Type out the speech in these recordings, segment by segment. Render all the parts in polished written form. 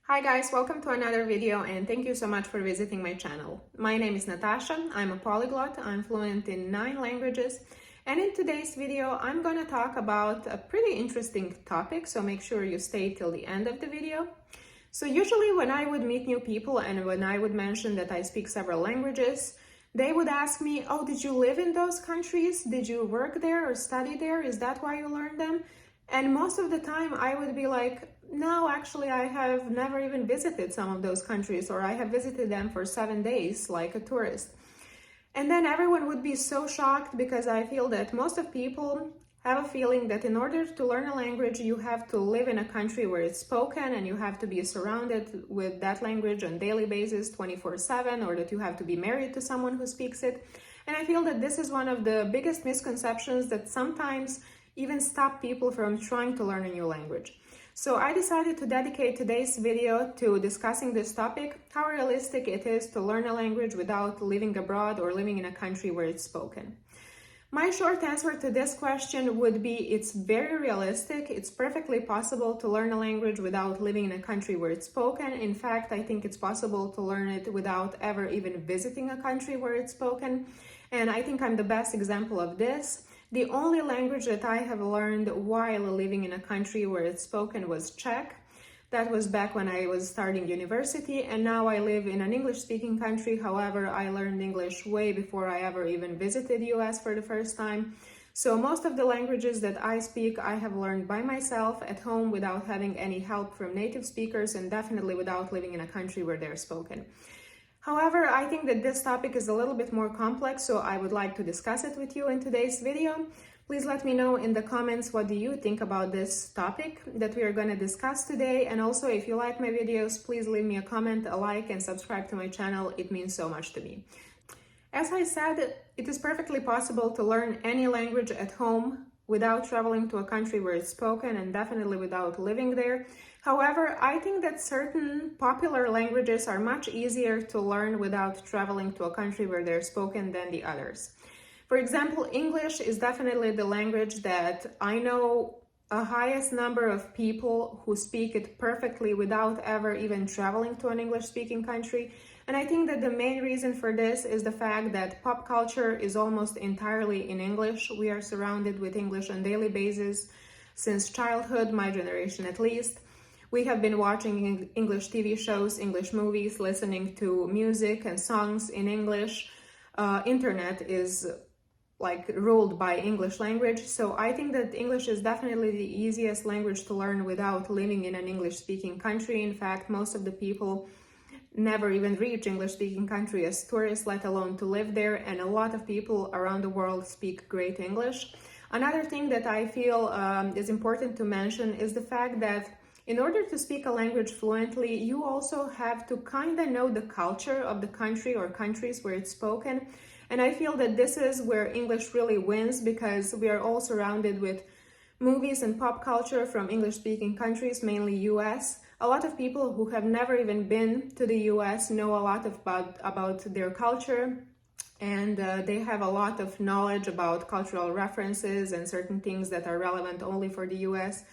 Hi guys, welcome to another video and thank you so much for visiting my channel. My name is Natasha, I'm a polyglot, I'm fluent in 9 languages, and in today's video I'm going to talk about a pretty interesting topic, so make sure you stay till the end of the video. So usually when I would meet new people and when I would mention that I speak several languages, they would ask me, oh, did you live in those countries? Did you work there or study there? Is that why you learned them? And most of the time I would be like, no, actually I have never even visited some of those countries, or I have visited them for 7 days like a tourist. And then everyone would be so shocked because I feel that most of people have a feeling that in order to learn a language, you have to live in a country where it's spoken and you have to be surrounded with that language on a daily basis 24/7, or that you have to be married to someone who speaks it. And I feel that this is one of the biggest misconceptions that sometimes even stop people from trying to learn a new language. So I decided to dedicate today's video to discussing this topic, how realistic it is to learn a language without living abroad or living in a country where it's spoken. My short answer to this question would be it's very realistic. It's perfectly possible to learn a language without living in a country where it's spoken. In fact, I think it's possible to learn it without ever even visiting a country where it's spoken. And I think I'm the best example of this. The only language that I have learned while living in a country where it's spoken was Czech. That was back when I was starting university, and now I live in an English-speaking country. However, I learned English way before I ever even visited US for the first time. So most of the languages that I speak, I have learned by myself at home without having any help from native speakers, and definitely without living in a country where they're spoken. However, I think that this topic is a little bit more complex, so I would like to discuss it with you in today's video. Please let me know in the comments what do you think about this topic that we are going to discuss today. And also, if you like my videos, please leave me a comment, a like, and subscribe to my channel. It means so much to me. As I said, it is perfectly possible to learn any language at home without traveling to a country where it's spoken, and definitely without living there. However, I think that certain popular languages are much easier to learn without traveling to a country where they're spoken than the others. For example, English is definitely the language that I know a highest number of people who speak it perfectly without ever even traveling to an English-speaking country. And I think that the main reason for this is the fact that pop culture is almost entirely in English. We are surrounded with English on a daily basis since childhood, my generation at least. We have been watching English TV shows, English movies, listening to music and songs in English. Internet is like ruled by English language. So I think that English is definitely the easiest language to learn without living in an English-speaking country. In fact, most of the people never even reach English-speaking country as tourists, let alone to live there. And a lot of people around the world speak great English. Another thing that I feel is important to mention is the fact that in order to speak a language fluently, you also have to kind of know the culture of the country or countries where it's spoken. And I feel that this is where English really wins, because we are all surrounded with movies and pop culture from English-speaking countries, mainly US. A lot of people who have never even been to the US know a lot about their culture, and they have a lot of knowledge about cultural references and certain things that are relevant only for the US.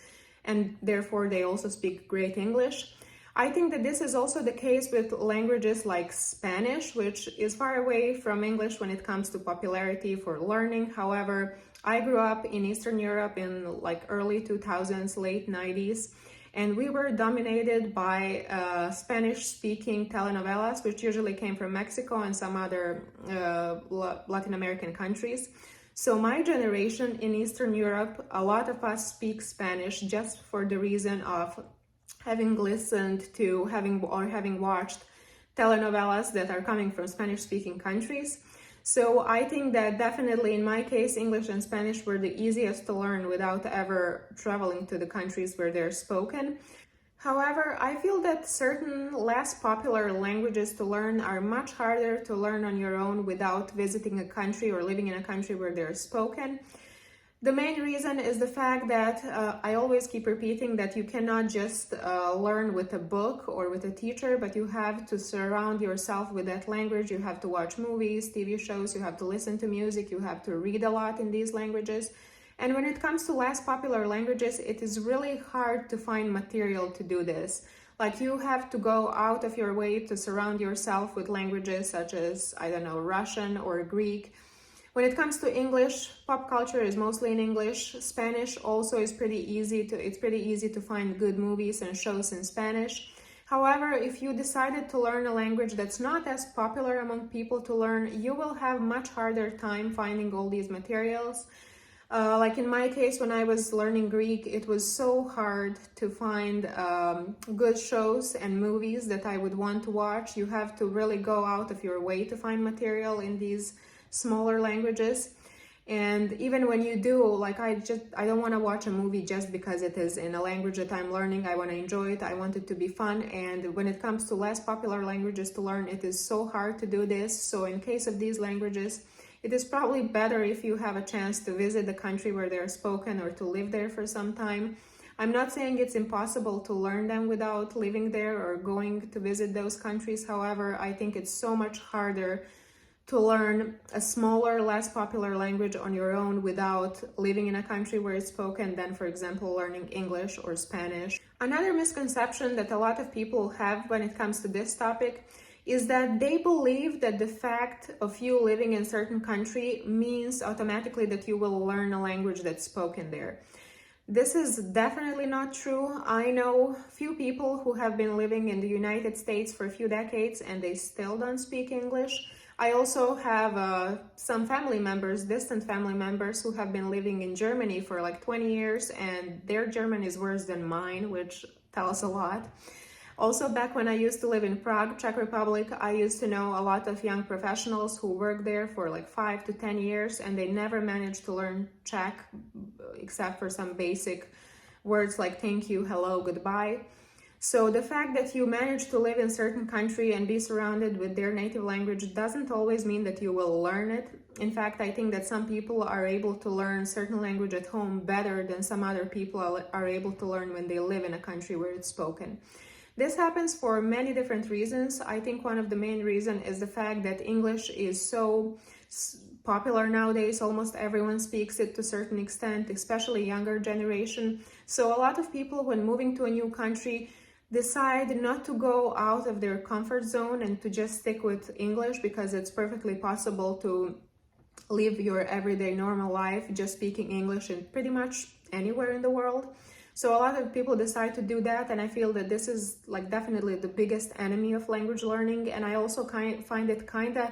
And therefore they also speak great English. I think that this is also the case with languages like Spanish, which is far away from English when it comes to popularity for learning. However, I grew up in Eastern Europe in like early 2000s, late 90s, and we were dominated by Spanish-speaking telenovelas, which usually came from Mexico and some other Latin American countries. So my generation in Eastern Europe, a lot of us speak Spanish just for the reason of having listened to, having watched telenovelas that are coming from Spanish-speaking countries. So I think that definitely in my case, English and Spanish were the easiest to learn without ever traveling to the countries where they're spoken. However, I feel that certain less popular languages to learn are much harder to learn on your own without visiting a country or living in a country where they're spoken. The main reason is the fact that I always keep repeating that you cannot just learn with a book or with a teacher, but you have to surround yourself with that language. You have to watch movies, TV shows, you have to listen to music, you have to read a lot in these languages. And when it comes to less popular languages, it is really hard to find material to do this. Like you have to go out of your way to surround yourself with languages such as, I don't know, Russian or Greek. When it comes to English, pop culture is mostly in English. Spanish also is it's pretty easy to find good movies and shows in Spanish. However, if you decided to learn a language that's not as popular among people to learn, you will have much harder time finding all these materials. Like in my case, when I was learning Greek, it was so hard to find good shows and movies that I would want to watch. You have to really go out of your way to find material in these smaller languages. And even when you do, like I don't want to watch a movie just because it is in a language that I'm learning. I want to enjoy it. I want it to be fun. And when it comes to less popular languages to learn, it is so hard to do this. So in case of these languages, it is probably better if you have a chance to visit the country where they're spoken or to live there for some time. I'm not saying it's impossible to learn them without living there or going to visit those countries. However, I think it's so much harder to learn a smaller, less popular language on your own without living in a country where it's spoken than, for example, learning English or Spanish. Another misconception that a lot of people have when it comes to this topic is that they believe that the fact of you living in a certain country means automatically that you will learn a language that's spoken there. This is definitely not true. I know few people who have been living in the United States for a few decades and they still don't speak English. I also have some family members, distant family members, who have been living in Germany for like 20 years and their German is worse than mine, which tells a lot. Also, back when I used to live in Prague, Czech Republic, I used to know a lot of young professionals who worked there for like 5 to 10 years and they never managed to learn Czech except for some basic words like thank you, hello, goodbye. So the fact that you manage to live in a certain country and be surrounded with their native language doesn't always mean that you will learn it. In fact, I think that some people are able to learn certain language at home better than some other people are able to learn when they live in a country where it's spoken. This happens for many different reasons. I think one of the main reasons is the fact that English is so popular nowadays. Almost everyone speaks it to a certain extent, especially younger generation. So a lot of people, when moving to a new country, decide not to go out of their comfort zone and to just stick with English because it's perfectly possible to live your everyday normal life just speaking English in pretty much anywhere in the world. So a lot of people decide to do that, and I feel that this is like definitely the biggest enemy of language learning. And I also find it kind of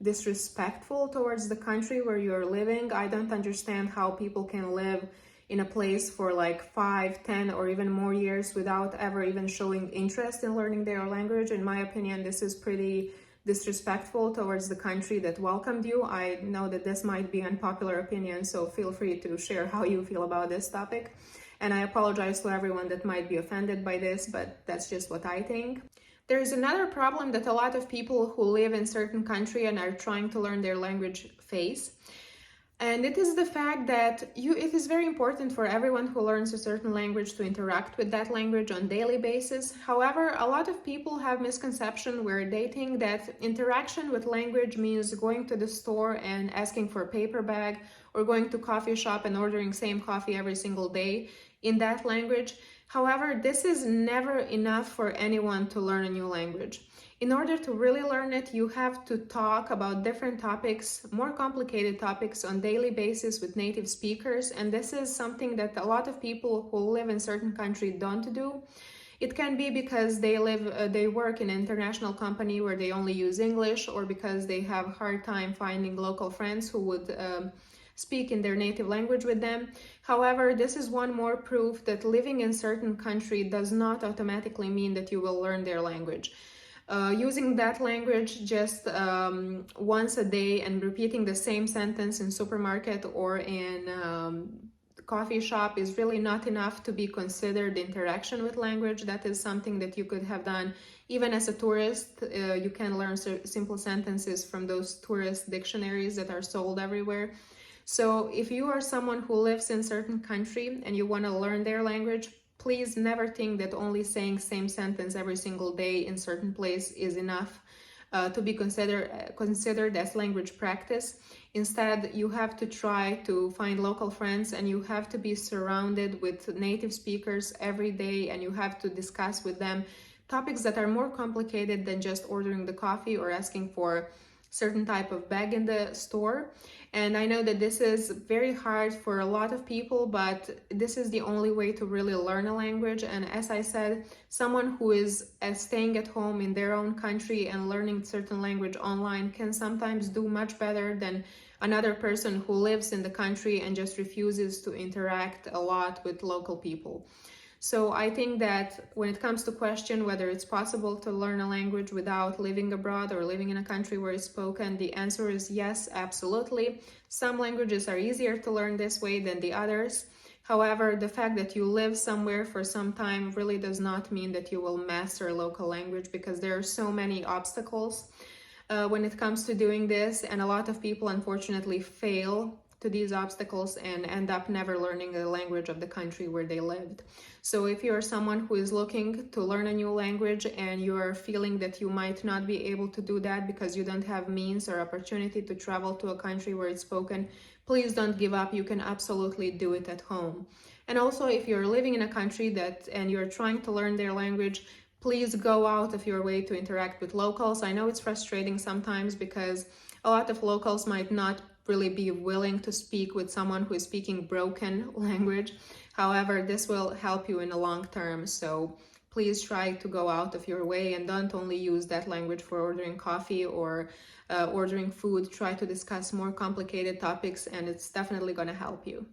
disrespectful towards the country where you're living. I don't understand how people can live in a place for like 5, 10, or even more years without ever even showing interest in learning their language. In my opinion, this is pretty disrespectful towards the country that welcomed you. I know that this might be unpopular opinion, so feel free to share how you feel about this topic. And I apologize to everyone that might be offended by this, but that's just what I think. There is another problem that a lot of people who live in certain country and are trying to learn their language face. And it is the fact that it is very important for everyone who learns a certain language to interact with that language on a daily basis. However, a lot of people have misconception where they think that interaction with language means going to the store and asking for a paper bag or going to coffee shop and ordering same coffee every single day in that language. However, this is never enough for anyone to learn a new language. In order to really learn it, you have to talk about different topics, more complicated topics on a daily basis with native speakers. And this is something that a lot of people who live in certain country don't do. It can be because they work in an international company where they only use English, or because they have a hard time finding local friends who would speak in their native language with them. However, this is one more proof that living in a certain country does not automatically mean that you will learn their language. Using that language just once a day and repeating the same sentence in supermarket or in coffee shop is really not enough to be considered interaction with language. That is something that you could have done even as a tourist. You can learn simple sentences from those tourist dictionaries that are sold everywhere. So if you are someone who lives in a certain country and you want to learn their language, please never think that only saying same sentence every single day in certain place is enough to be considered as language practice. Instead, you have to try to find local friends and you have to be surrounded with native speakers every day, and you have to discuss with them topics that are more complicated than just ordering the coffee or asking for certain type of bag in the store. And I know that this is very hard for a lot of people, but this is the only way to really learn a language. And as I said, someone who is staying at home in their own country and learning certain language online can sometimes do much better than another person who lives in the country and just refuses to interact a lot with local people. So I think that when it comes to question whether it's possible to learn a language without living abroad or living in a country where it's spoken, the answer is yes, absolutely. Some languages are easier to learn this way than the others. However, the fact that you live somewhere for some time really does not mean that you will master a local language, because there are so many obstacles when it comes to doing this, and a lot of people unfortunately fail to these obstacles and end up never learning the language of the country where they lived. So if you're someone who is looking to learn a new language and you're feeling that you might not be able to do that because you don't have means or opportunity to travel to a country where it's spoken, please don't give up. You can absolutely do it at home. And also, if you're living in a country and you're trying to learn their language, please go out of your way to interact with locals. I know it's frustrating sometimes because a lot of locals might not really be willing to speak with someone who is speaking broken language. However, this will help you in the long term. So please try to go out of your way and don't only use that language for ordering coffee or ordering food. Try to discuss more complicated topics, and it's definitely going to help you.